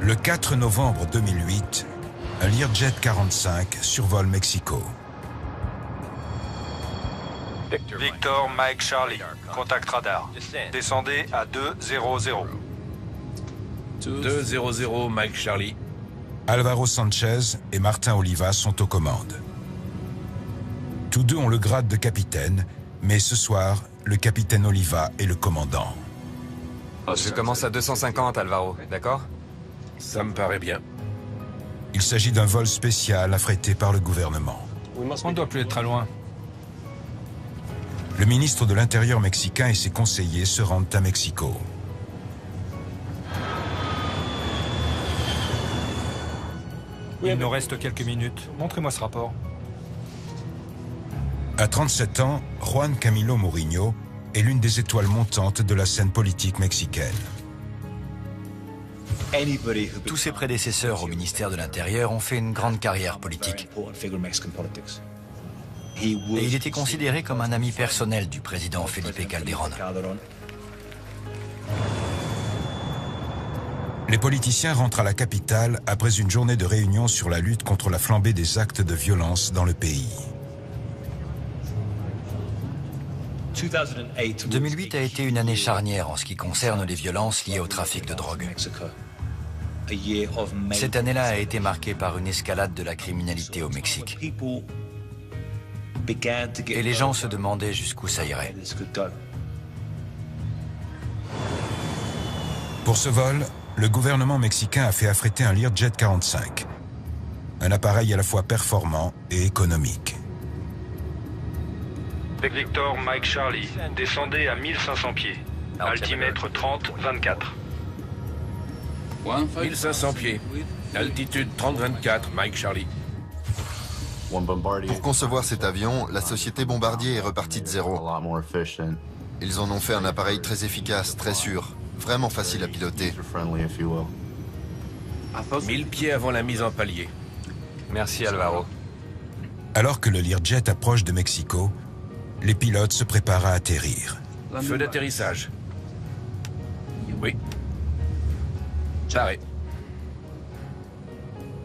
Le 4 novembre 2008, un Learjet 45 survole Mexico. Victor Mike Charlie, contact radar. Descendez à 200. 200 Mike Charlie. Alvaro Sanchez et Martin Oliva sont aux commandes. Tous deux ont le grade de capitaine, mais ce soir, le capitaine Oliva est le commandant. Je commence à 250, Alvaro, d'accord? Ça me paraît bien. Il s'agit d'un vol spécial affrété par le gouvernement. On ne doit plus être très loin. Le ministre de l'Intérieur mexicain et ses conseillers se rendent à Mexico. Il nous reste quelques minutes. Montrez-moi ce rapport. À 37 ans, Juan Camilo Mourinho est l'une des étoiles montantes de la scène politique mexicaine. Tous ses prédécesseurs au ministère de l'Intérieur ont fait une grande carrière politique. Et il était considéré comme un ami personnel du président Felipe Calderón. Les politiciens rentrent à la capitale après une journée de réunion sur la lutte contre la flambée des actes de violence dans le pays. 2008 a été une année charnière en ce qui concerne les violences liées au trafic de drogue. Cette année-là a été marquée par une escalade de la criminalité au Mexique. Et les gens se demandaient jusqu'où ça irait. Pour ce vol, le gouvernement mexicain a fait affréter un Learjet 45, un appareil à la fois performant et économique. Victor Mike Charlie, descendez à 1500 pieds. Altimètre 30-24. 1500 pieds. Altitude 30-24, Mike Charlie. Pour concevoir cet avion, la société Bombardier est repartie de zéro. Ils en ont fait un appareil très efficace, très sûr, vraiment facile à piloter. 1000 pieds avant la mise en palier. Merci, Alvaro. Alors que le Learjet approche de Mexico, les pilotes se préparent à atterrir. Feu d'atterrissage. Oui. Arrêt.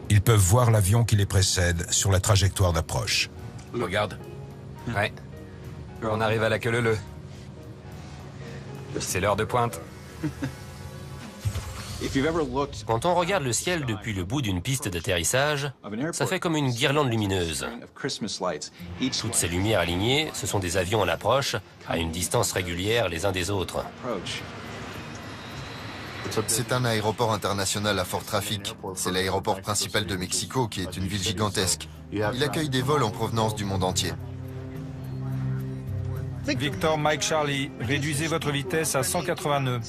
Ils peuvent voir l'avion qui les précède sur la trajectoire d'approche. Regarde. Ouais. On arrive à la queue leu-leu. C'est l'heure de pointe. Quand on regarde le ciel depuis le bout d'une piste d'atterrissage, ça fait comme une guirlande lumineuse. Toutes ces lumières alignées, ce sont des avions à l'approche, à une distance régulière les uns des autres. C'est un aéroport international à fort trafic. C'est l'aéroport principal de Mexico, qui est une ville gigantesque. Il accueille des vols en provenance du monde entier. Victor Mike Charlie, réduisez votre vitesse à 180 nœuds.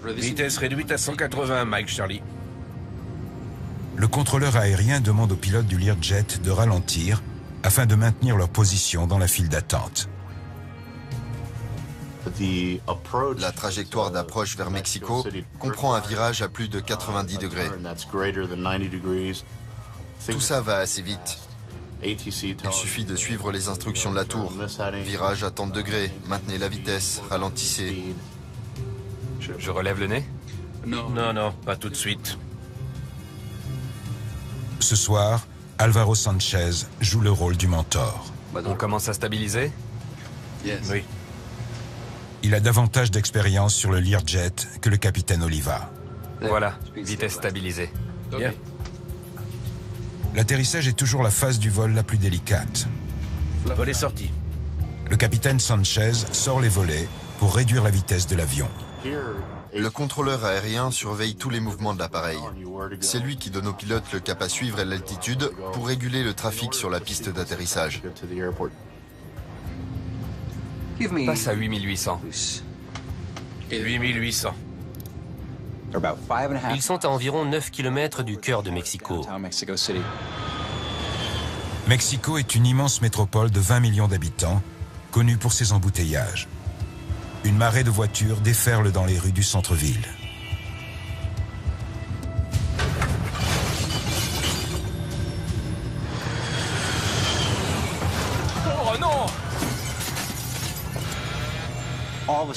Vitesse réduite à 180, Mike Charlie. Le contrôleur aérien demande aux pilotes du Learjet de ralentir afin de maintenir leur position dans la file d'attente. La trajectoire d'approche vers Mexico comprend un virage à plus de 90 degrés. Tout ça va assez vite. Il suffit de suivre les instructions de la tour. Virage à tant de degrés, maintenez la vitesse, ralentissez. Je relève le nez? Non, pas tout de suite. Ce soir, Alvaro Sanchez joue le rôle du mentor. On commence à stabiliser? Oui. Il a davantage d'expérience sur le Learjet que le capitaine Oliva. Voilà, vitesse stabilisée. Bien. L'atterrissage est toujours la phase du vol la plus délicate. Vol est sorti. Le capitaine Sanchez sort les volets pour réduire la vitesse de l'avion. Le contrôleur aérien surveille tous les mouvements de l'appareil. C'est lui qui donne aux pilotes le cap à suivre et l'altitude pour réguler le trafic sur la piste d'atterrissage. Passe à 8800. 8800. Ils sont à environ 9 km du cœur de Mexico. Mexico est une immense métropole de 20 millions d'habitants, connue pour ses embouteillages. Une marée de voitures déferle dans les rues du centre-ville.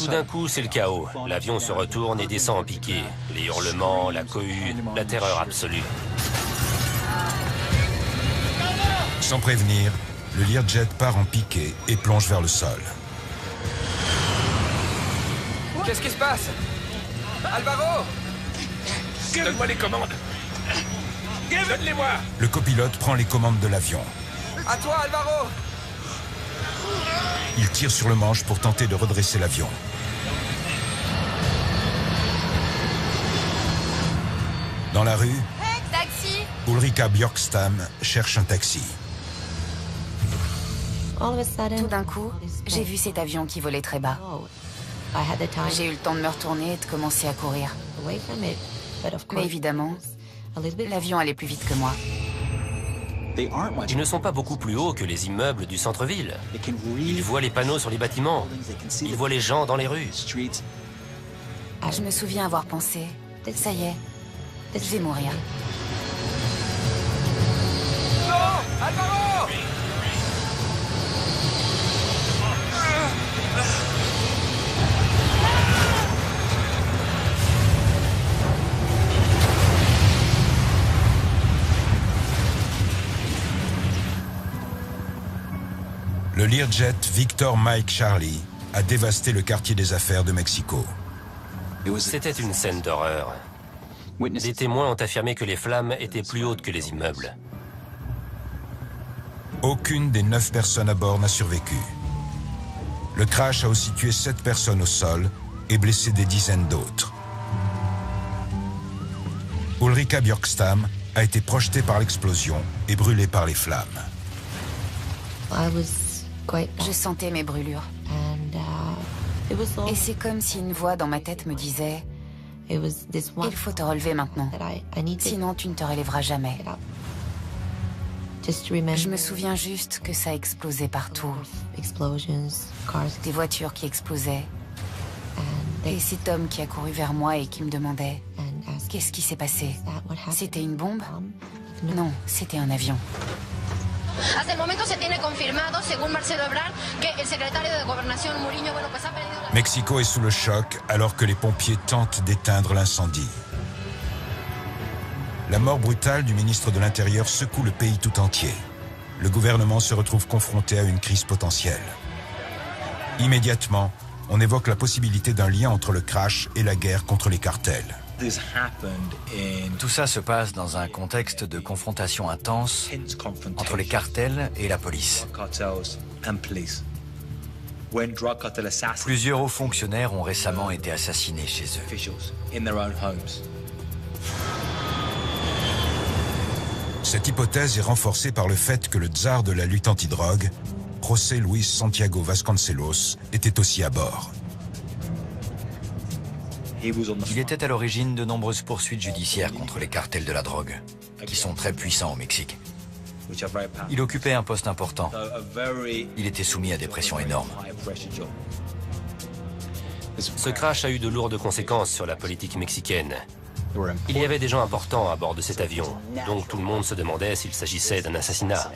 Tout d'un coup, c'est le chaos. L'avion se retourne et descend en piqué. Les hurlements, la cohue, la terreur absolue. Sans prévenir, le Learjet part en piqué et plonge vers le sol. Qu'est-ce qui se passe? Alvaro! Donne-moi les commandes. Donne-les-moi. Le copilote prend les commandes de l'avion. À toi, Alvaro! Il tire sur le manche pour tenter de redresser l'avion. Dans la rue, Taxi! Ulrika Björkstam cherche un taxi. Tout d'un coup, j'ai vu cet avion qui volait très bas. J'ai eu le temps de me retourner et de commencer à courir. Mais évidemment, l'avion allait plus vite que moi. Ils ne sont pas beaucoup plus hauts que les immeubles du centre-ville. Ils voient les panneaux sur les bâtiments. Ils voient les gens dans les rues. Je me souviens avoir pensé, ça y est, je vais mourir. Non! Alvaro! Le Learjet Victor Mike Charlie a dévasté le quartier des affaires de Mexico. C'était une scène d'horreur. Des témoins ont affirmé que les flammes étaient plus hautes que les immeubles. Aucune des 9 personnes à bord n'a survécu. Le crash a aussi tué 7 personnes au sol et blessé des dizaines d'autres. Ulrika Björkstam a été projetée par l'explosion et brûlée par les flammes. Je sentais mes brûlures. Et c'est comme si une voix dans ma tête me disait « Il faut te relever maintenant, sinon tu ne te relèveras jamais. » Je me souviens juste que ça explosait partout. Des voitures qui explosaient. Et cet homme qui a couru vers moi et qui me demandait « Qu'est-ce qui s'est passé? C'était une bombe? » Non, c'était un avion. Hasta el momento se tiene confirmado, según Marcelo Ebrard, que el secretario de Gobernación, Murillo, ha perdido la... Mexico est sous le choc alors que les pompiers tentent d'éteindre l'incendie. La mort brutale du ministre de l'Intérieur secoue le pays tout entier. Le gouvernement se retrouve confronté à une crise potentielle. Immédiatement, on évoque la possibilité d'un lien entre le crash et la guerre contre les cartels. Tout ça se passe dans un contexte de confrontation intense entre les cartels et la police. Plusieurs hauts fonctionnaires ont récemment été assassinés chez eux. Cette hypothèse est renforcée par le fait que le tsar de la lutte antidrogue, José Luis Santiago Vasconcelos, était aussi à bord. Il était à l'origine de nombreuses poursuites judiciaires contre les cartels de la drogue, qui sont très puissants au Mexique. Il occupait un poste important. Il était soumis à des pressions énormes. Ce crash a eu de lourdes conséquences sur la politique mexicaine. Il y avait des gens importants à bord de cet avion, donc tout le monde se demandait s'il s'agissait d'un assassinat.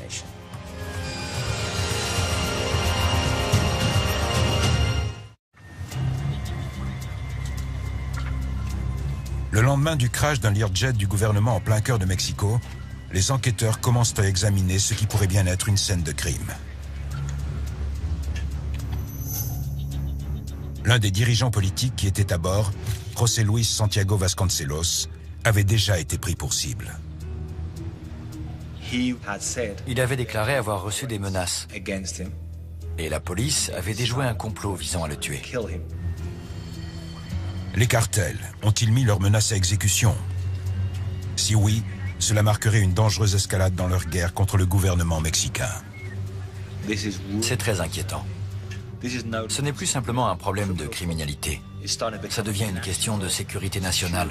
Le lendemain du crash d'un Learjet du gouvernement en plein cœur de Mexico, les enquêteurs commencent à examiner ce qui pourrait bien être une scène de crime. L'un des dirigeants politiques qui était à bord, José Luis Santiago Vasconcelos, avait déjà été pris pour cible. Il avait déclaré avoir reçu des menaces. Et la police avait déjoué un complot visant à le tuer. Les cartels ont-ils mis leurs menaces à exécution? Si oui, cela marquerait une dangereuse escalade dans leur guerre contre le gouvernement mexicain. C'est très inquiétant. Ce n'est plus simplement un problème de criminalité. Ça devient une question de sécurité nationale.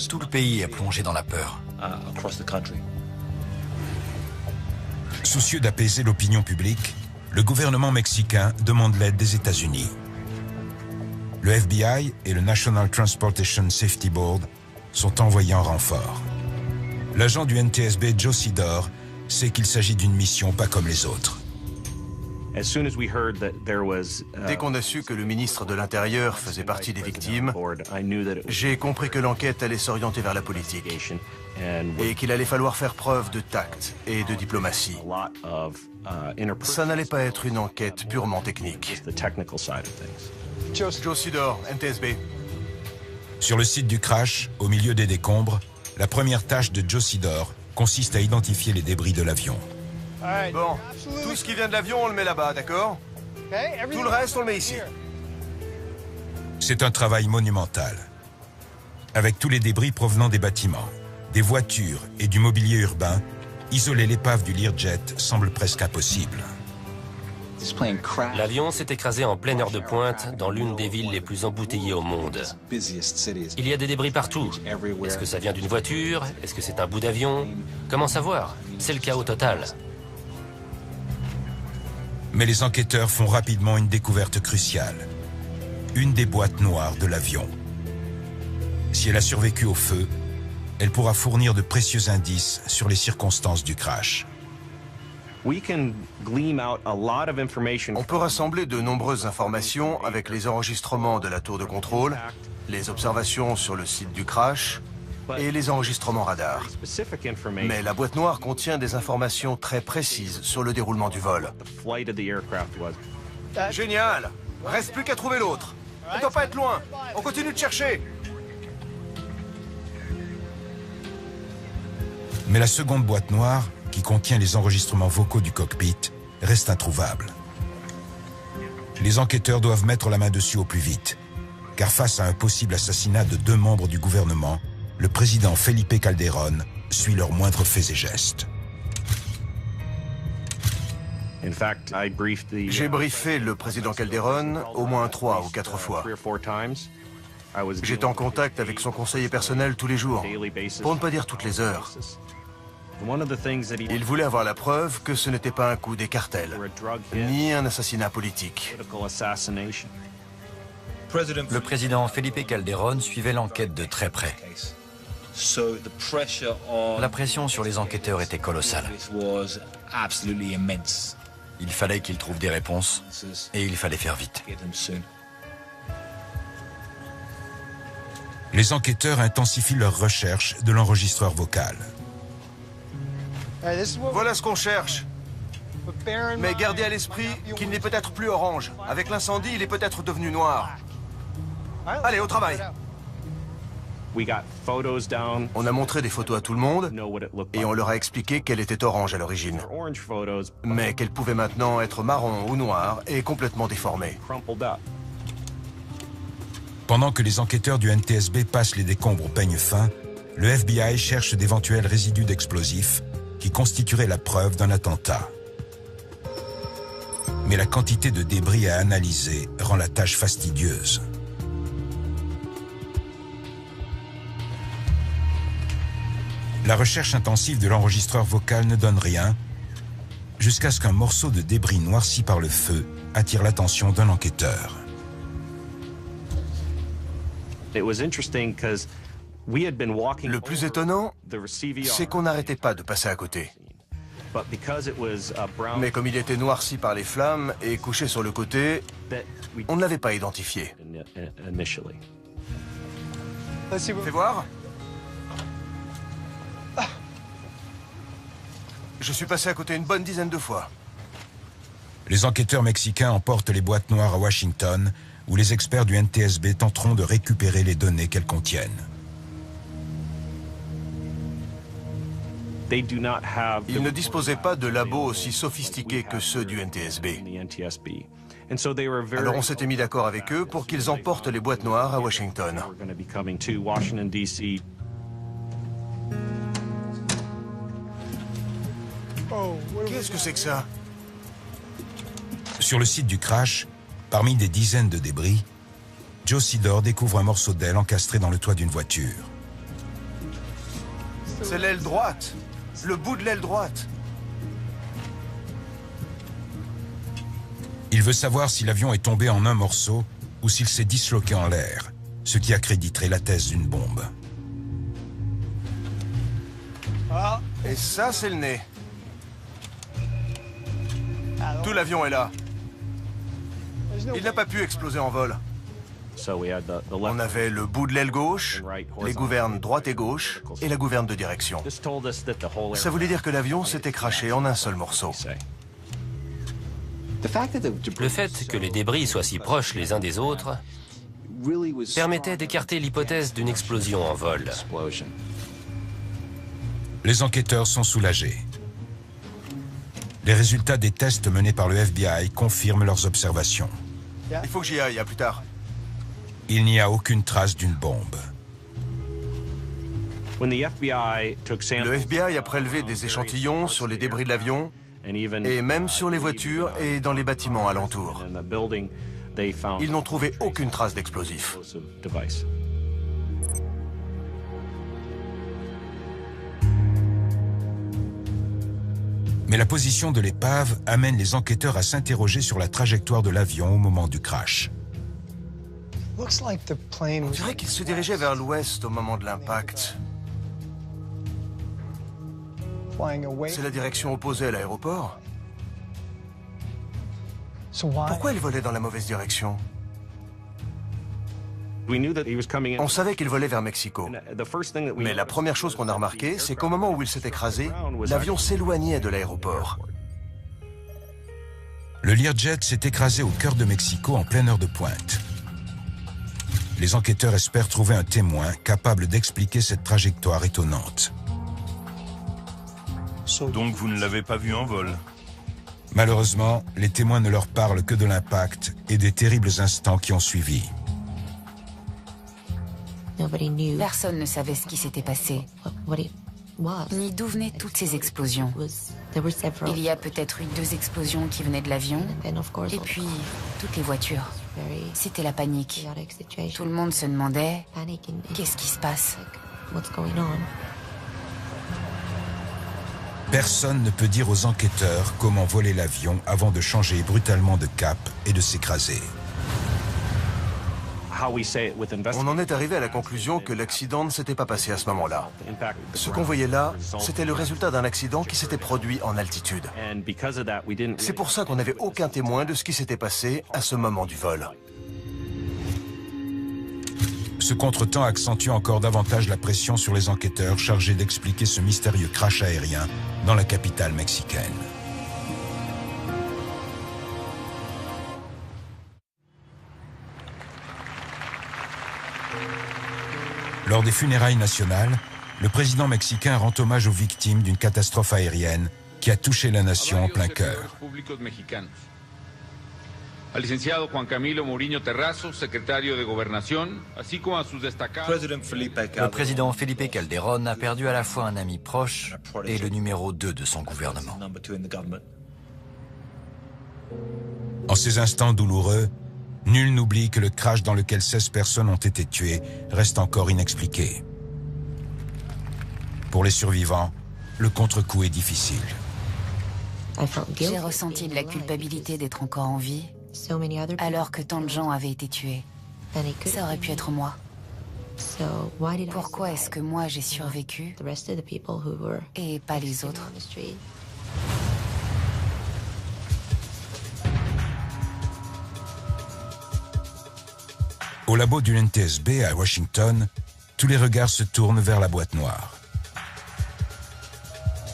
Tout le pays est plongé dans la peur. Soucieux d'apaiser l'opinion publique, le gouvernement mexicain demande l'aide des États-Unis. Le FBI et le National Transportation Safety Board sont envoyés en renfort. L'agent du NTSB Joe Sidor sait qu'il s'agit d'une mission pas comme les autres. Dès qu'on a su que le ministre de l'Intérieur faisait partie des victimes, j'ai compris que l'enquête allait s'orienter vers la politique et qu'il allait falloir faire preuve de tact et de diplomatie. Ça n'allait pas être une enquête purement technique. Joe Sidor, NTSB. Sur le site du crash, au milieu des décombres, la première tâche de Joe Sidor consiste à identifier les débris de l'avion. Bon, tout ce qui vient de l'avion, on le met là-bas, d'accord? Tout le reste, on le met ici. C'est un travail monumental. Avec tous les débris provenant des bâtiments, des voitures et du mobilier urbain, isoler l'épave du Learjet semble presque impossible. L'avion s'est écrasé en pleine heure de pointe dans l'une des villes les plus embouteillées au monde. Il y a des débris partout. Est-ce que ça vient d'une voiture? Est-ce que c'est un bout d'avion? Comment savoir? C'est le chaos total. Mais les enquêteurs font rapidement une découverte cruciale. Une des boîtes noires de l'avion. Si elle a survécu au feu, elle pourra fournir de précieux indices sur les circonstances du crash. On peut rassembler de nombreuses informations avec les enregistrements de la tour de contrôle, les observations sur le site du crash et les enregistrements radar. Mais la boîte noire contient des informations très précises sur le déroulement du vol. Génial! Reste plus qu'à trouver l'autre. Il ne doit pas être loin. On continue de chercher. Mais la seconde boîte noire, qui contient les enregistrements vocaux du cockpit, reste introuvable. Les enquêteurs doivent mettre la main dessus au plus vite, car face à un possible assassinat de 2 membres du gouvernement, le président Felipe Calderón suit leurs moindres faits et gestes. J'ai briefé le président Calderón au moins 3 ou 4 fois. J'étais en contact avec son conseiller personnel tous les jours, pour ne pas dire toutes les heures. Il voulait avoir la preuve que ce n'était pas un coup des cartels, ni un assassinat politique. Le président Felipe Calderón suivait l'enquête de très près. La pression sur les enquêteurs était colossale. Il fallait qu'ils trouvent des réponses et il fallait faire vite. Les enquêteurs intensifient leurs recherches de l'enregistreur vocal. Voilà ce qu'on cherche. Mais gardez à l'esprit qu'il n'est peut-être plus orange. Avec l'incendie, il est peut-être devenu noir. Allez, au travail. On a montré des photos à tout le monde et on leur a expliqué qu'elle était orange à l'origine, mais qu'elle pouvait maintenant être marron ou noire et complètement déformée. Pendant que les enquêteurs du NTSB passent les décombres au peigne fin, le FBI cherche d'éventuels résidus d'explosifs qui constitueraient la preuve d'un attentat. Mais la quantité de débris à analyser rend la tâche fastidieuse. La recherche intensive de l'enregistreur vocal ne donne rien, jusqu'à ce qu'un morceau de débris noirci par le feu attire l'attention d'un enquêteur. Le plus étonnant, c'est qu'on n'arrêtait pas de passer à côté. Mais comme il était noirci par les flammes et couché sur le côté, on ne l'avait pas identifié. Fais voir. Je suis passé à côté une bonne dizaine de fois. Les enquêteurs mexicains emportent les boîtes noires à Washington, où les experts du NTSB tenteront de récupérer les données qu'elles contiennent. Ils ne disposaient pas de labos aussi sophistiqués que ceux du NTSB. Alors on s'était mis d'accord avec eux pour qu'ils emportent les boîtes noires à Washington. Qu'est-ce que c'est que ça? Sur le site du crash, parmi des dizaines de débris, Joe Sidor découvre un morceau d'aile encastré dans le toit d'une voiture. C'est l'aile droite, le bout de l'aile droite. Il veut savoir si l'avion est tombé en un morceau ou s'il s'est disloqué en l'air, ce qui accréditerait la thèse d'une bombe. Et ça, c'est le nez. Tout l'avion est là. Il n'a pas pu exploser en vol. On avait le bout de l'aile gauche, les gouvernes droite et gauche, et la gouverne de direction. Ça voulait dire que l'avion s'était crashé en un seul morceau. Le fait que les débris soient si proches les uns des autres permettait d'écarter l'hypothèse d'une explosion en vol. Les enquêteurs sont soulagés. Les résultats des tests menés par le FBI confirment leurs observations. Il faut que j'y aille, à plus tard. Il n'y a aucune trace d'une bombe. Le FBI a prélevé des échantillons sur les débris de l'avion, et même sur les voitures et dans les bâtiments alentours. Ils n'ont trouvé aucune trace d'explosif. Mais la position de l'épave amène les enquêteurs à s'interroger sur la trajectoire de l'avion au moment du crash. On dirait qu'il se dirigeait vers l'ouest au moment de l'impact. C'est la direction opposée à l'aéroport. Pourquoi il volait dans la mauvaise direction? On savait qu'il volait vers Mexico. Mais la première chose qu'on a remarqué, c'est qu'au moment où il s'est écrasé, l'avion s'éloignait de l'aéroport. Le Learjet s'est écrasé au cœur de Mexico en pleine heure de pointe. Les enquêteurs espèrent trouver un témoin capable d'expliquer cette trajectoire étonnante. Donc vous ne l'avez pas vu en vol? Malheureusement, les témoins ne leur parlent que de l'impact et des terribles instants qui ont suivi. Personne ne savait ce qui s'était passé, ni d'où venaient toutes ces explosions. Il y a peut-être eu 2 explosions qui venaient de l'avion, et puis toutes les voitures. C'était la panique. Tout le monde se demandait « Qu'est-ce qui se passe ?» Personne ne peut dire aux enquêteurs comment voler l'avion avant de changer brutalement de cap et de s'écraser. On en est arrivé à la conclusion que l'accident ne s'était pas passé à ce moment-là. Ce qu'on voyait là, c'était le résultat d'un accident qui s'était produit en altitude. C'est pour ça qu'on n'avait aucun témoin de ce qui s'était passé à ce moment du vol. Ce contretemps accentue encore davantage la pression sur les enquêteurs chargés d'expliquer ce mystérieux crash aérien dans la capitale mexicaine. Lors des funérailles nationales, le président mexicain rend hommage aux victimes d'une catastrophe aérienne qui a touché la nation en plein cœur. Al licenciado Juan Camilo Mourinho Terrazo, secretario de Gobernación, así como a sus destacados... Le président Felipe Calderón a perdu à la fois un ami proche et le numéro 2 de son gouvernement. En ces instants douloureux, nul n'oublie que le crash dans lequel 16 personnes ont été tuées reste encore inexpliqué. Pour les survivants, le contre-coup est difficile. J'ai ressenti de la culpabilité d'être encore en vie, alors que tant de gens avaient été tués. Ça aurait pu être moi. Pourquoi est-ce que moi j'ai survécu et pas les autres? Au labo du NTSB à Washington, tous les regards se tournent vers la boîte noire.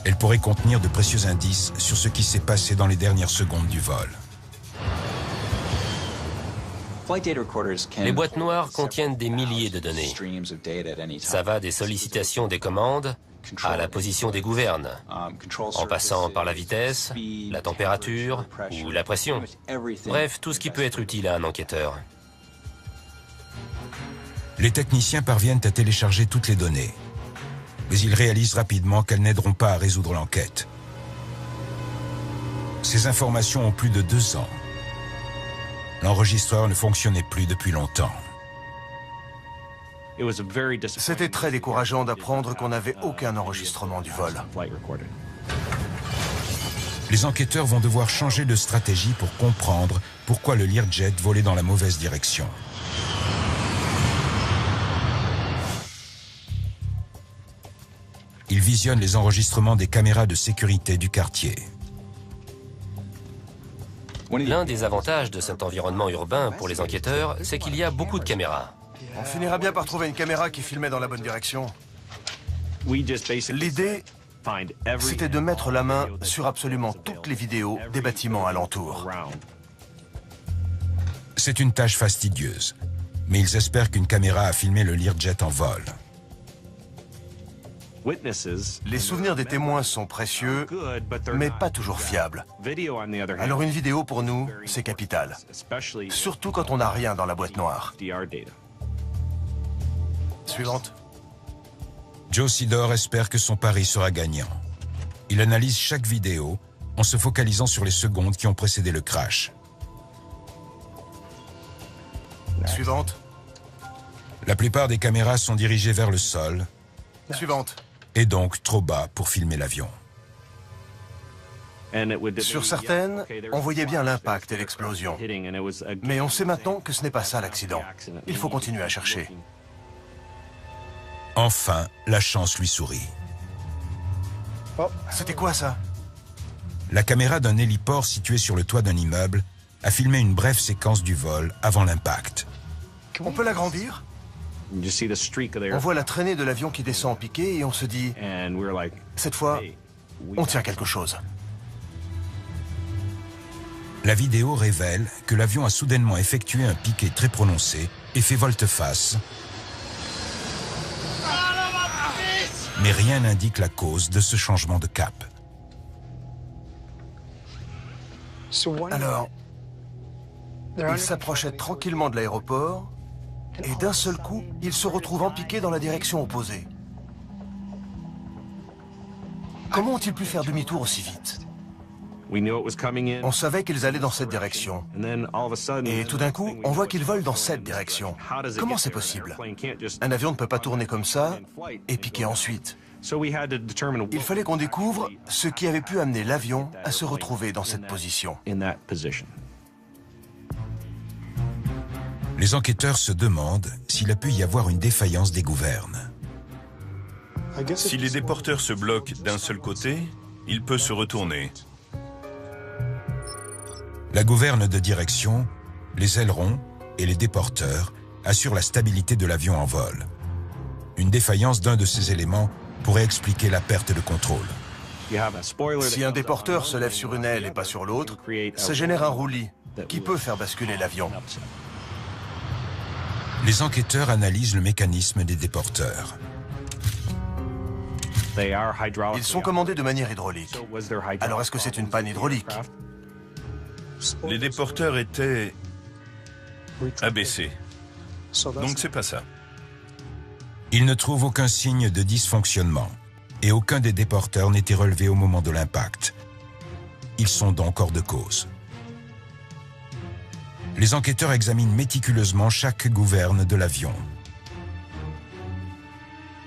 Elle pourrait contenir de précieux indices sur ce qui s'est passé dans les dernières secondes du vol. Les boîtes noires contiennent des milliers de données. Ça va des sollicitations des commandes à la position des gouvernes, en passant par la vitesse, la température ou la pression. Bref, tout ce qui peut être utile à un enquêteur. Les techniciens parviennent à télécharger toutes les données, mais ils réalisent rapidement qu'elles n'aideront pas à résoudre l'enquête. Ces informations ont plus de 2 ans. L'enregistreur ne fonctionnait plus depuis longtemps. C'était très décourageant d'apprendre qu'on n'avait aucun enregistrement du vol. Les enquêteurs vont devoir changer de stratégie pour comprendre pourquoi le Learjet volait dans la mauvaise direction. Ils visionnent les enregistrements des caméras de sécurité du quartier. L'un des avantages de cet environnement urbain pour les enquêteurs, c'est qu'il y a beaucoup de caméras. On finira bien par trouver une caméra qui filmait dans la bonne direction. L'idée, c'était de mettre la main sur absolument toutes les vidéos des bâtiments alentours. C'est une tâche fastidieuse, mais ils espèrent qu'une caméra a filmé le Learjet en vol. Les souvenirs des témoins sont précieux, mais pas toujours fiables. Alors une vidéo pour nous, c'est capital. Surtout quand on n'a rien dans la boîte noire. Suivante. Joe Sidor espère que son pari sera gagnant. Il analyse chaque vidéo en se focalisant sur les secondes qui ont précédé le crash. Suivante. La plupart des caméras sont dirigées vers le sol. Suivante. Et donc trop bas pour filmer l'avion. Sur certaines, on voyait bien l'impact et l'explosion. Mais on sait maintenant que ce n'est pas ça l'accident. Il faut continuer à chercher. Enfin, la chance lui sourit. C'était quoi ça? La caméra d'un héliport situé sur le toit d'un immeuble a filmé une brève séquence du vol avant l'impact. On peut l'agrandir? On voit la traînée de l'avion qui descend en piqué et on se dit, cette fois, on tient quelque chose. La vidéo révèle que l'avion a soudainement effectué un piqué très prononcé et fait volte-face. Mais rien n'indique la cause de ce changement de cap. Alors, il s'approchait tranquillement de l'aéroport et d'un seul coup, il se retrouve empiqué dans la direction opposée. Comment ont-ils pu faire demi-tour aussi vite? On savait qu'ils allaient dans cette direction. Et tout d'un coup, on voit qu'ils volent dans cette direction. Comment c'est possible? Un avion ne peut pas tourner comme ça et piquer ensuite. Il fallait qu'on découvre ce qui avait pu amener l'avion à se retrouver dans cette position. Les enquêteurs se demandent s'il a pu y avoir une défaillance des gouvernes. Si les déporteurs se bloquent d'un seul côté, il peut se retourner. La gouverne de direction, les ailerons et les déporteurs assurent la stabilité de l'avion en vol. Une défaillance d'un de ces éléments pourrait expliquer la perte de contrôle. Si un déporteur se lève sur une aile et pas sur l'autre, ça génère un roulis qui peut faire basculer l'avion. Les enquêteurs analysent le mécanisme des déporteurs. Ils sont commandés de manière hydraulique. Alors est-ce que c'est une panne hydraulique? Les déporteurs étaient abaissés. Donc c'est pas ça. Ils ne trouvent aucun signe de dysfonctionnement et aucun des déporteurs n'était relevé au moment de l'impact. Ils sont donc hors de cause. Les enquêteurs examinent méticuleusement chaque gouverne de l'avion.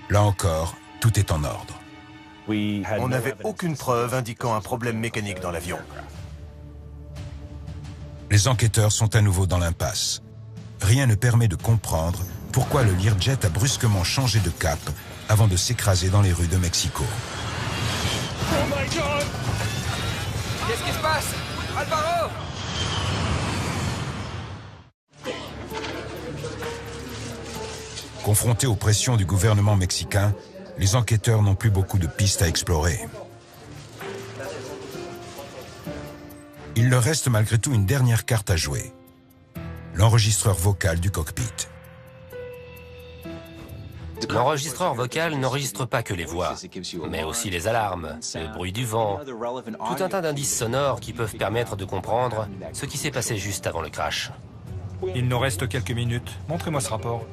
Là encore, tout est en ordre. On n'avait aucune preuve indiquant un problème mécanique dans l'avion. Les enquêteurs sont à nouveau dans l'impasse. Rien ne permet de comprendre pourquoi le Learjet a brusquement changé de cap avant de s'écraser dans les rues de Mexico. Oh my God! Qu'est-ce qui se passe? Alvaro! Confrontés aux pressions du gouvernement mexicain, les enquêteurs n'ont plus beaucoup de pistes à explorer. Il leur reste malgré tout une dernière carte à jouer. L'enregistreur vocal du cockpit. L'enregistreur vocal n'enregistre pas que les voix, mais aussi les alarmes, le bruit du vent, tout un tas d'indices sonores qui peuvent permettre de comprendre ce qui s'est passé juste avant le crash. Il nous reste quelques minutes. Montrez-moi ce rapport.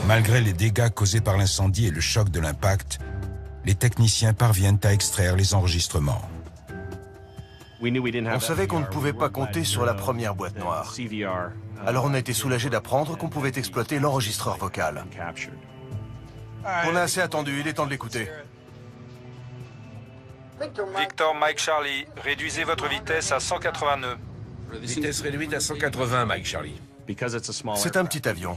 Malgré les dégâts causés par l'incendie et le choc de l'impact, les techniciens parviennent à extraire les enregistrements. On savait qu'on ne pouvait pas compter sur la première boîte noire. Alors on a été soulagés d'apprendre qu'on pouvait exploiter l'enregistreur vocal. On a assez attendu, il est temps de l'écouter. Victor Mike Charlie, réduisez votre vitesse à 180 nœuds. Vitesse réduite à 180, Mike Charlie. C'est un petit avion.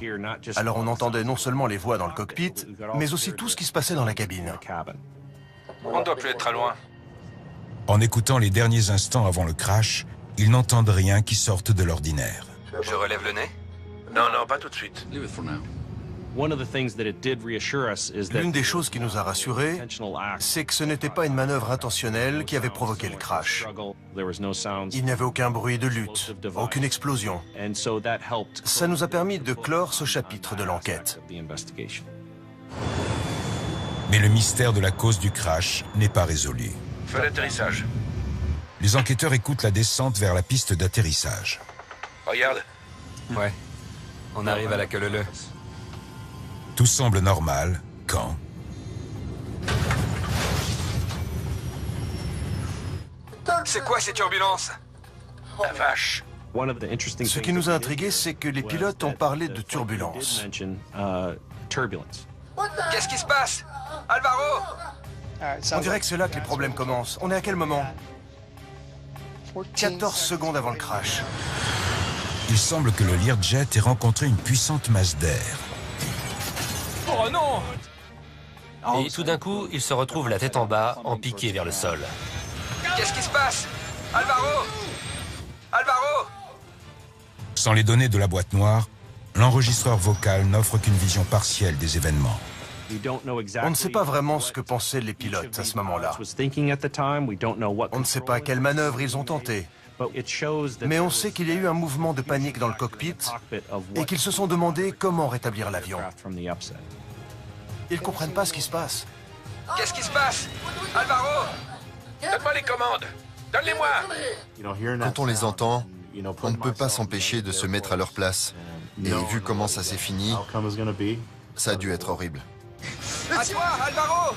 Alors on entendait non seulement les voix dans le cockpit, mais aussi tout ce qui se passait dans la cabine. On ne doit plus être très loin. En écoutant les derniers instants avant le crash, ils n'entendent rien qui sorte de l'ordinaire. Je relève le nez? Non, non, pas tout de suite. L'une des choses qui nous a rassurés, c'est que ce n'était pas une manœuvre intentionnelle qui avait provoqué le crash. Il n'y avait aucun bruit de lutte, aucune explosion. Ça nous a permis de clore ce chapitre de l'enquête. Mais le mystère de la cause du crash n'est pas résolu. Feu d'atterrissage. Les enquêteurs écoutent la descente vers la piste d'atterrissage. Regarde. Ouais. On arrive à la queue-leu-leu. Tout semble normal quand... C'est quoi ces turbulences? La vache. Ce qui nous a intrigués, c'est que les pilotes ont parlé de turbulences. Qu'est-ce qui se passe? Alvaro! On dirait que c'est là que les problèmes commencent. On est à quel moment? 14 secondes avant le crash. Il semble que le Learjet ait rencontré une puissante masse d'air. Oh non! Et tout d'un coup, il se retrouve la tête en bas, en piqué vers le sol. Qu'est-ce qui se passe? Alvaro! Alvaro! Sans les données de la boîte noire, l'enregistreur vocal n'offre qu'une vision partielle des événements. On ne sait pas vraiment ce que pensaient les pilotes à ce moment-là. On ne sait pas quelle manœuvre ils ont tenté. Mais on sait qu'il y a eu un mouvement de panique dans le cockpit et qu'ils se sont demandé comment rétablir l'avion. Ils ne comprennent pas ce qui se passe. Qu'est-ce qui se passe? Alvaro! Donne-moi les commandes. Donne-les-moi. Quand on les entend, on ne peut pas s'empêcher de se mettre à leur place. Et vu comment ça s'est fini, ça a dû être horrible. À toi, Alvaro!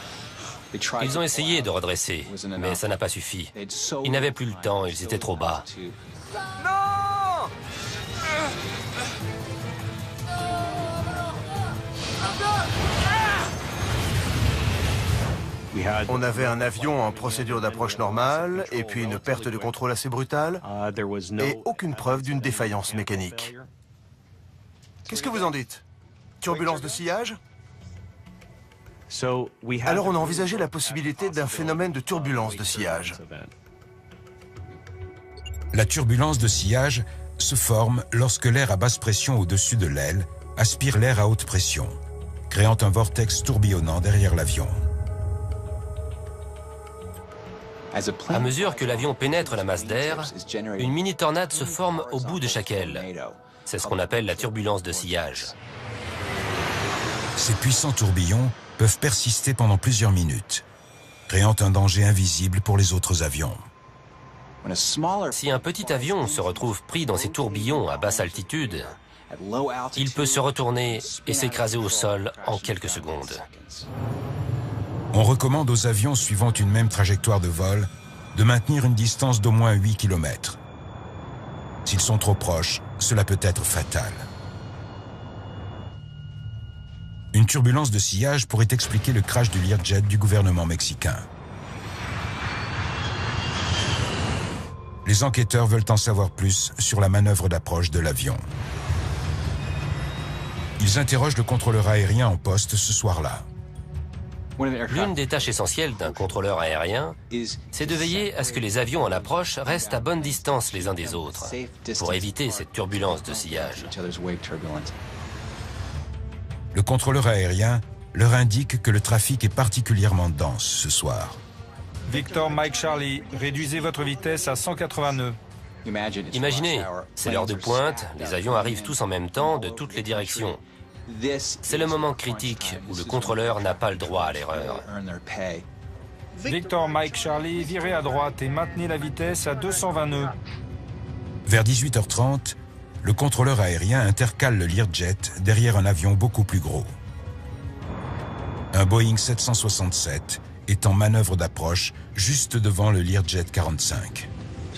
Ils ont essayé de redresser, mais ça n'a pas suffi. Ils n'avaient plus le temps, ils étaient trop bas. Non! On avait un avion en procédure d'approche normale, et puis une perte de contrôle assez brutale, et aucune preuve d'une défaillance mécanique. Qu'est-ce que vous en dites? Turbulence de sillage? Alors on a envisagé la possibilité d'un phénomène de turbulence de sillage. La turbulence de sillage se forme lorsque l'air à basse pression au-dessus de l'aile aspire l'air à haute pression, créant un vortex tourbillonnant derrière l'avion. À mesure que l'avion pénètre la masse d'air, une mini-tornade se forme au bout de chaque aile. C'est ce qu'on appelle la turbulence de sillage. Ces puissants tourbillons peuvent persister pendant plusieurs minutes, créant un danger invisible pour les autres avions. Si un petit avion se retrouve pris dans ces tourbillons à basse altitude, il peut se retourner et s'écraser au sol en quelques secondes. On recommande aux avions suivant une même trajectoire de vol de maintenir une distance d'au moins 8 km. S'ils sont trop proches, cela peut être fatal. Une turbulence de sillage pourrait expliquer le crash du Learjet du gouvernement mexicain. Les enquêteurs veulent en savoir plus sur la manœuvre d'approche de l'avion. Ils interrogent le contrôleur aérien en poste ce soir-là. L'une des tâches essentielles d'un contrôleur aérien, c'est de veiller à ce que les avions en approche restent à bonne distance les uns des autres, pour éviter cette turbulence de sillage. Le contrôleur aérien leur indique que le trafic est particulièrement dense ce soir. Victor Mike Charlie, réduisez votre vitesse à 180 nœuds. Imaginez, c'est l'heure de pointe, les avions arrivent tous en même temps de toutes les directions. C'est le moment critique où le contrôleur n'a pas le droit à l'erreur. Victor Mike Charlie, virez à droite et maintenez la vitesse à 220 nœuds. Vers 18h30, le contrôleur aérien intercale le Learjet derrière un avion beaucoup plus gros. Un Boeing 767 est en manœuvre d'approche juste devant le Learjet 45.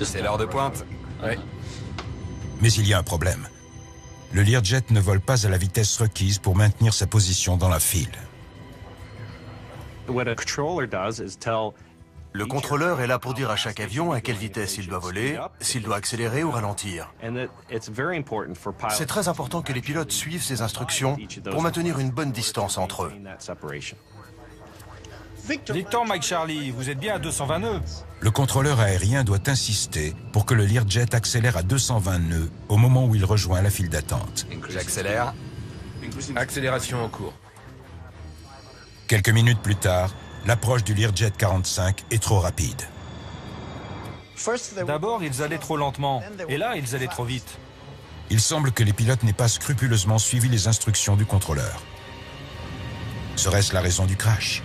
C'est l'heure de pointe. Oui. Mais il y a un problème. Le Learjet ne vole pas à la vitesse requise pour maintenir sa position dans la file. Le contrôleur est là pour dire à chaque avion à quelle vitesse il doit voler, s'il doit accélérer ou ralentir. C'est très important que les pilotes suivent ces instructions pour maintenir une bonne distance entre eux. Victor Mike Charlie, vous êtes bien à 220 nœuds. Le contrôleur aérien doit insister pour que le Learjet accélère à 220 nœuds au moment où il rejoint la file d'attente. J'accélère. Accélération en cours. Quelques minutes plus tard, l'approche du Learjet 45 est trop rapide. D'abord, ils allaient trop lentement, et là, ils allaient trop vite. Il semble que les pilotes n'aient pas scrupuleusement suivi les instructions du contrôleur. Serait-ce la raison du crash?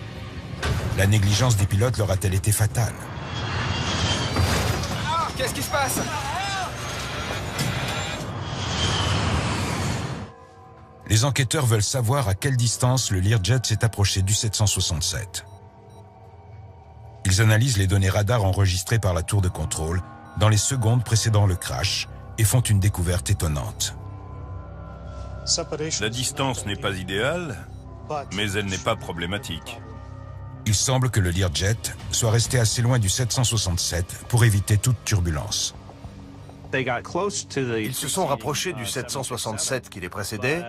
La négligence des pilotes leur a-t-elle été fatale? Qu'est-ce qui se passe? Les enquêteurs veulent savoir à quelle distance le Learjet s'est approché du 767. Ils analysent les données radar enregistrées par la tour de contrôle dans les secondes précédant le crash et font une découverte étonnante. La distance n'est pas idéale, mais elle n'est pas problématique. Il semble que le Learjet soit resté assez loin du 767 pour éviter toute turbulence. Ils se sont rapprochés du 767 qui les précédait,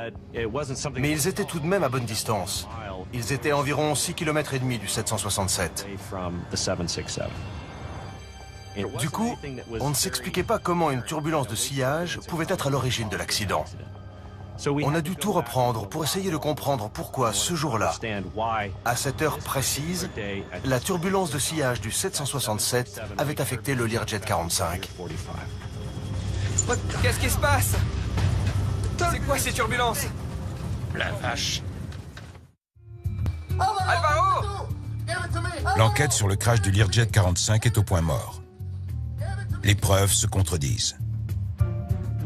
mais ils étaient tout de même à bonne distance. Ils étaient à environ 6,5 km du 767. Du coup, on ne s'expliquait pas comment une turbulence de sillage pouvait être à l'origine de l'accident. On a dû tout reprendre pour essayer de comprendre pourquoi, ce jour-là, à cette heure précise, la turbulence de sillage du 767 avait affecté le Learjet 45. Qu'est-ce qui se passe? C'est quoi ces turbulences? La vache. Alvaro! L'enquête sur le crash du Learjet 45 est au point mort. Les preuves se contredisent.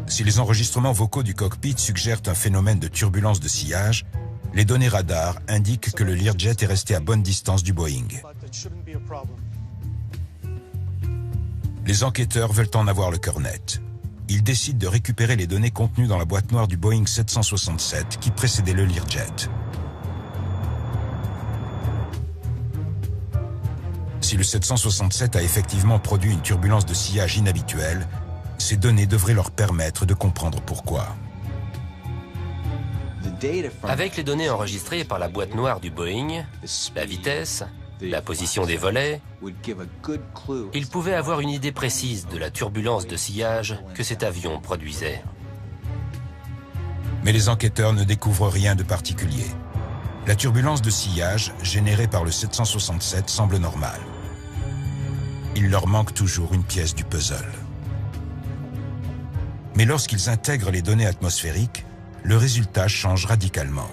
Si les enregistrements vocaux du cockpit suggèrent un phénomène de turbulence de sillage, les données radar indiquent que le Learjet est resté à bonne distance du Boeing. Les enquêteurs veulent en avoir le cœur net. Ils décident de récupérer les données contenues dans la boîte noire du Boeing 767 qui précédait le Learjet. Si le 767 a effectivement produit une turbulence de sillage inhabituelle, ces données devraient leur permettre de comprendre pourquoi. Avec les données enregistrées par la boîte noire du Boeing, la vitesse, la position des volets, ils pouvaient avoir une idée précise de la turbulence de sillage que cet avion produisait. Mais les enquêteurs ne découvrent rien de particulier. La turbulence de sillage générée par le 767 semble normale. Il leur manque toujours une pièce du puzzle. Mais lorsqu'ils intègrent les données atmosphériques, le résultat change radicalement.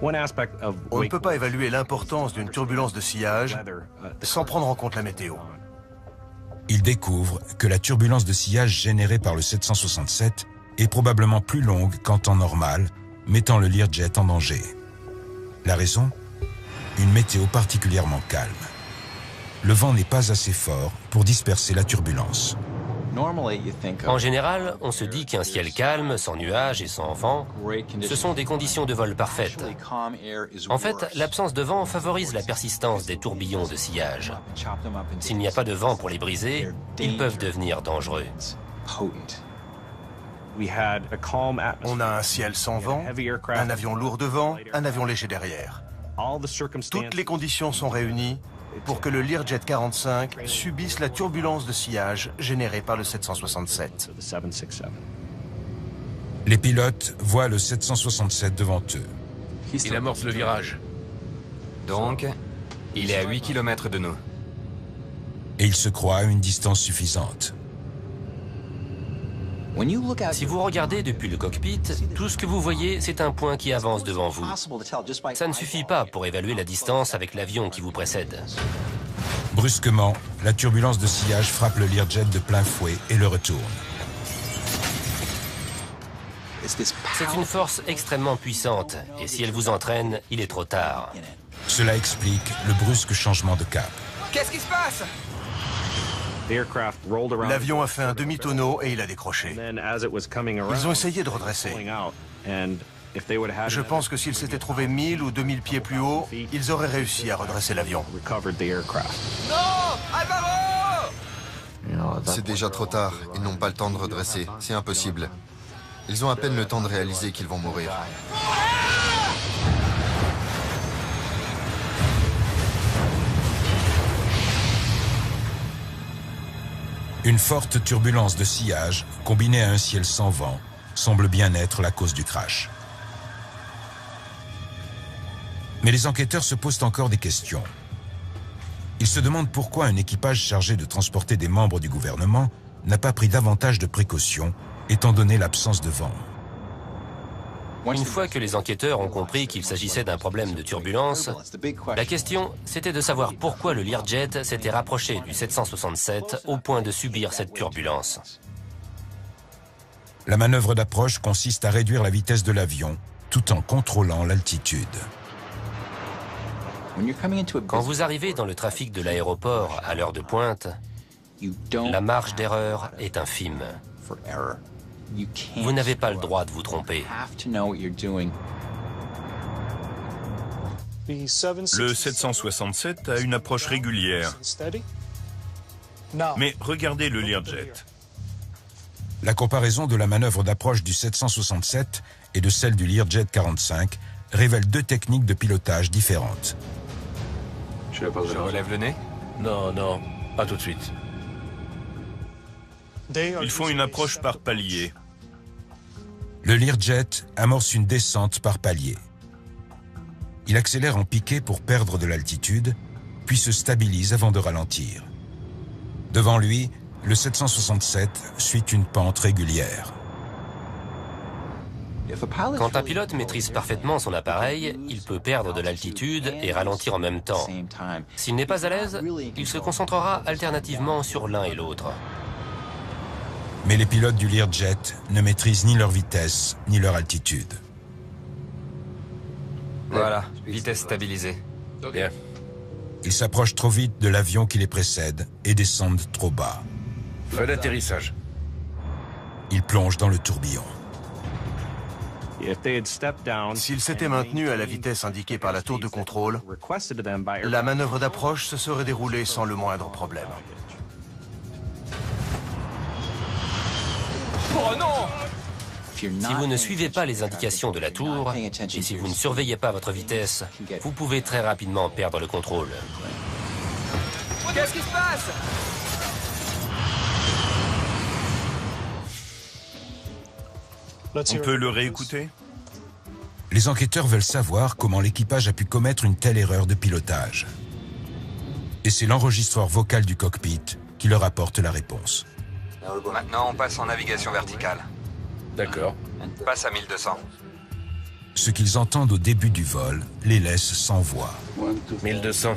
On ne peut pas évaluer l'importance d'une turbulence de sillage sans prendre en compte la météo. Ils découvrent que la turbulence de sillage générée par le 767 est probablement plus longue qu'en temps normal, mettant le Learjet en danger. La raison? Une météo particulièrement calme. Le vent n'est pas assez fort pour disperser la turbulence. En général, on se dit qu'un ciel calme, sans nuages et sans vent, ce sont des conditions de vol parfaites. En fait, l'absence de vent favorise la persistance des tourbillons de sillage. S'il n'y a pas de vent pour les briser, ils peuvent devenir dangereux. On a un ciel sans vent, un avion lourd devant, un avion léger derrière. Toutes les conditions sont réunies pour que le Learjet 45 subisse la turbulence de sillage générée par le 767. Les pilotes voient le 767 devant eux. Il amorce le virage. Donc, il est à 8 km de nous. Et ils se croient à une distance suffisante. Si vous regardez depuis le cockpit, tout ce que vous voyez, c'est un point qui avance devant vous. Ça ne suffit pas pour évaluer la distance avec l'avion qui vous précède. Brusquement, la turbulence de sillage frappe le Learjet de plein fouet et le retourne. C'est une force extrêmement puissante, et si elle vous entraîne, il est trop tard. Cela explique le brusque changement de cap. Qu'est-ce qui se passe? L'avion a fait un demi-tonneau et il a décroché. Ils ont essayé de redresser. Je pense que s'ils s'étaient trouvés 1000 ou 2000 pieds plus haut, ils auraient réussi à redresser l'avion. Non! Alvaro! C'est déjà trop tard. Ils n'ont pas le temps de redresser. C'est impossible. Ils ont à peine le temps de réaliser qu'ils vont mourir. Une forte turbulence de sillage, combinée à un ciel sans vent, semble bien être la cause du crash. Mais les enquêteurs se posent encore des questions. Ils se demandent pourquoi un équipage chargé de transporter des membres du gouvernement n'a pas pris davantage de précautions, étant donné l'absence de vent. Une fois que les enquêteurs ont compris qu'il s'agissait d'un problème de turbulence, la question, c'était de savoir pourquoi le Learjet s'était rapproché du 767 au point de subir cette turbulence. La manœuvre d'approche consiste à réduire la vitesse de l'avion tout en contrôlant l'altitude. Quand vous arrivez dans le trafic de l'aéroport à l'heure de pointe, la marge d'erreur est infime. Vous n'avez pas le droit de vous tromper. Le 767 a une approche régulière. Mais regardez le Learjet. La comparaison de la manœuvre d'approche du 767 et de celle du Learjet 45 révèle deux techniques de pilotage différentes. Je relève le nez? Non, non, pas tout de suite. Ils font une approche par palier. Le Learjet amorce une descente par palier. Il accélère en piqué pour perdre de l'altitude, puis se stabilise avant de ralentir. Devant lui, le 767 suit une pente régulière. Quand un pilote maîtrise parfaitement son appareil, il peut perdre de l'altitude et ralentir en même temps. S'il n'est pas à l'aise, il se concentrera alternativement sur l'un et l'autre. Mais les pilotes du Learjet ne maîtrisent ni leur vitesse, ni leur altitude. Voilà, vitesse stabilisée. Bien. Ils s'approchent trop vite de l'avion qui les précède et descendent trop bas. Feu d'atterrissage. Ils plongent dans le tourbillon. S'ils s'étaient maintenus à la vitesse indiquée par la tour de contrôle, la manœuvre d'approche se serait déroulée sans le moindre problème. Oh non! Si vous ne suivez pas les indications de la tour, et si vous ne surveillez pas votre vitesse, vous pouvez très rapidement perdre le contrôle. Qu'est-ce qui se passe? On peut le réécouter? Les enquêteurs veulent savoir comment l'équipage a pu commettre une telle erreur de pilotage. Et c'est l'enregistreur vocal du cockpit qui leur apporte la réponse. Maintenant, on passe en navigation verticale. D'accord. Passe à 1200. Ce qu'ils entendent au début du vol les laisse sans voix. 1200.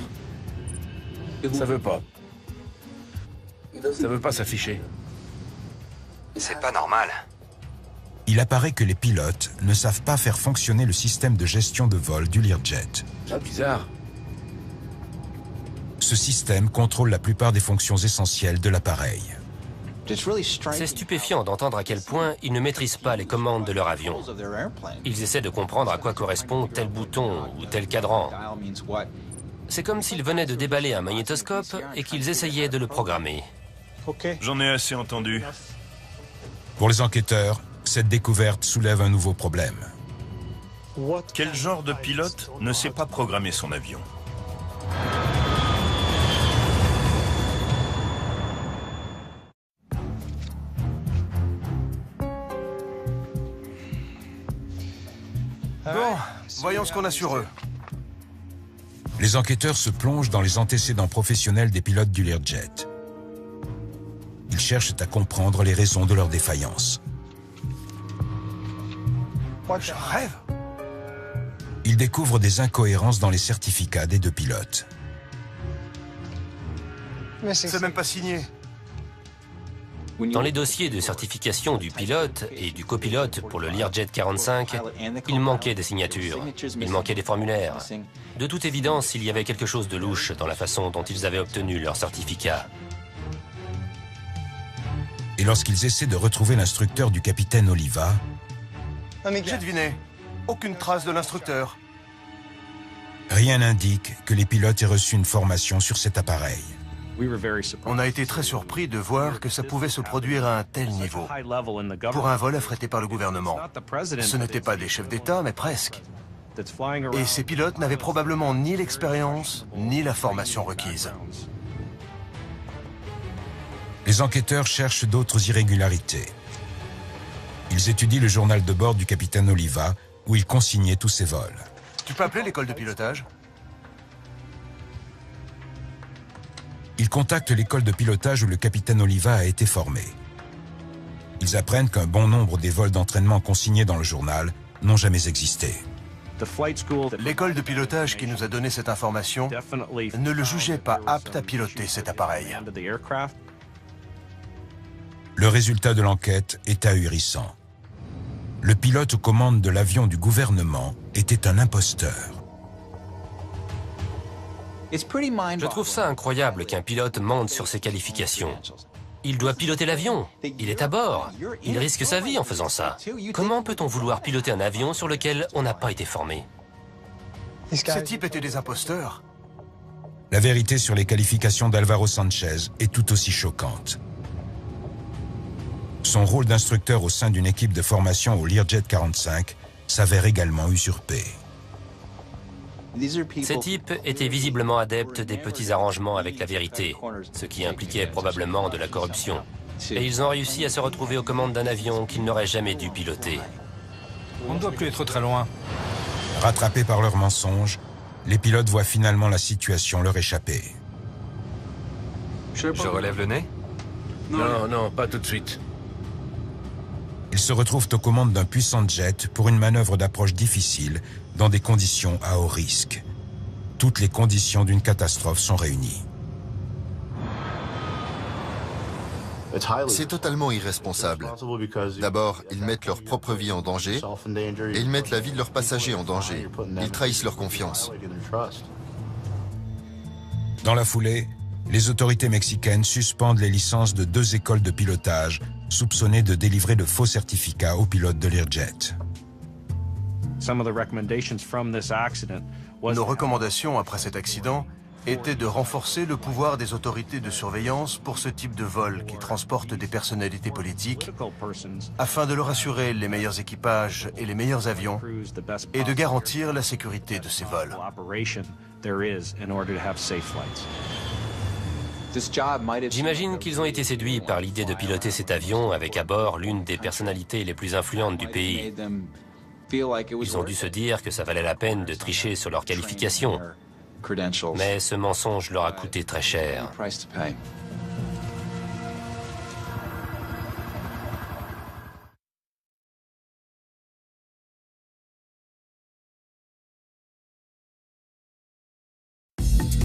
Ça veut pas. Ça veut pas s'afficher. C'est pas normal. Il apparaît que les pilotes ne savent pas faire fonctionner le système de gestion de vol du Learjet. C'est bizarre. Ce système contrôle la plupart des fonctions essentielles de l'appareil. C'est stupéfiant d'entendre à quel point ils ne maîtrisent pas les commandes de leur avion. Ils essaient de comprendre à quoi correspond tel bouton ou tel cadran. C'est comme s'ils venaient de déballer un magnétoscope et qu'ils essayaient de le programmer. J'en ai assez entendu. Pour les enquêteurs, cette découverte soulève un nouveau problème. Quel genre de pilote ne sait pas programmer son avion? Bon, voyons ce qu'on a sur eux. Les enquêteurs se plongent dans les antécédents professionnels des pilotes du Learjet. Ils cherchent à comprendre les raisons de leur défaillance. Je rêve. Ils découvrent des incohérences dans les certificats des deux pilotes. C'est même pas signé. Dans les dossiers de certification du pilote et du copilote pour le Learjet 45, il manquait des signatures, il manquait des formulaires. De toute évidence, il y avait quelque chose de louche dans la façon dont ils avaient obtenu leur certificat. Et lorsqu'ils essaient de retrouver l'instructeur du capitaine Oliva, J'ai deviné. Aucune trace de l'instructeur. rien n'indique que les pilotes aient reçu une formation sur cet appareil. On a été très surpris de voir que ça pouvait se produire à un tel niveau. Pour un vol affrété par le gouvernement. Ce n'étaient pas des chefs d'État, mais presque. Et ces pilotes n'avaient probablement ni l'expérience, ni la formation requise. Les enquêteurs cherchent d'autres irrégularités. Ils étudient le journal de bord du capitaine Oliva, où il consignait tous ses vols. Tu peux appeler l'école de pilotage? Ils contactent l'école de pilotage où le capitaine Oliva a été formé. Ils apprennent qu'un bon nombre des vols d'entraînement consignés dans le journal n'ont jamais existé. L'école de pilotage qui nous a donné cette information ne le jugeait pas apte à piloter cet appareil. Le résultat de l'enquête est ahurissant. Le pilote aux commandes de l'avion du gouvernement était un imposteur. Je trouve ça incroyable qu'un pilote mente sur ses qualifications. Il doit piloter l'avion. Il est à bord. Il risque sa vie en faisant ça. Comment peut-on vouloir piloter un avion sur lequel on n'a pas été formé? Ces types étaient des imposteurs. La vérité sur les qualifications d'Alvaro Sanchez est tout aussi choquante. Son rôle d'instructeur au sein d'une équipe de formation au Learjet 45 s'avère également usurpé. Ces types étaient visiblement adeptes des petits arrangements avec la vérité, ce qui impliquait probablement de la corruption. Et ils ont réussi à se retrouver aux commandes d'un avion qu'ils n'auraient jamais dû piloter. On ne doit plus être très loin. Rattrapés par leurs mensonges, les pilotes voient finalement la situation leur échapper. Je relève le nez? Non, non, pas tout de suite. Ils se retrouvent aux commandes d'un puissant jet pour une manœuvre d'approche difficile dans des conditions à haut risque. Toutes les conditions d'une catastrophe sont réunies. C'est totalement irresponsable. D'abord, ils mettent leur propre vie en danger et ils mettent la vie de leurs passagers en danger. Ils trahissent leur confiance. Dans la foulée, les autorités mexicaines suspendent les licences de 2 écoles de pilotage soupçonnées de délivrer de faux certificats aux pilotes de Learjet. Nos recommandations après cet accident étaient de renforcer le pouvoir des autorités de surveillance pour ce type de vol qui transporte des personnalités politiques afin de leur assurer les meilleurs équipages et les meilleurs avions et de garantir la sécurité de ces vols. J'imagine qu'ils ont été séduits par l'idée de piloter cet avion avec à bord l'une des personnalités les plus influentes du pays. Ils ont dû se dire que ça valait la peine de tricher sur leurs qualifications. Mais ce mensonge leur a coûté très cher.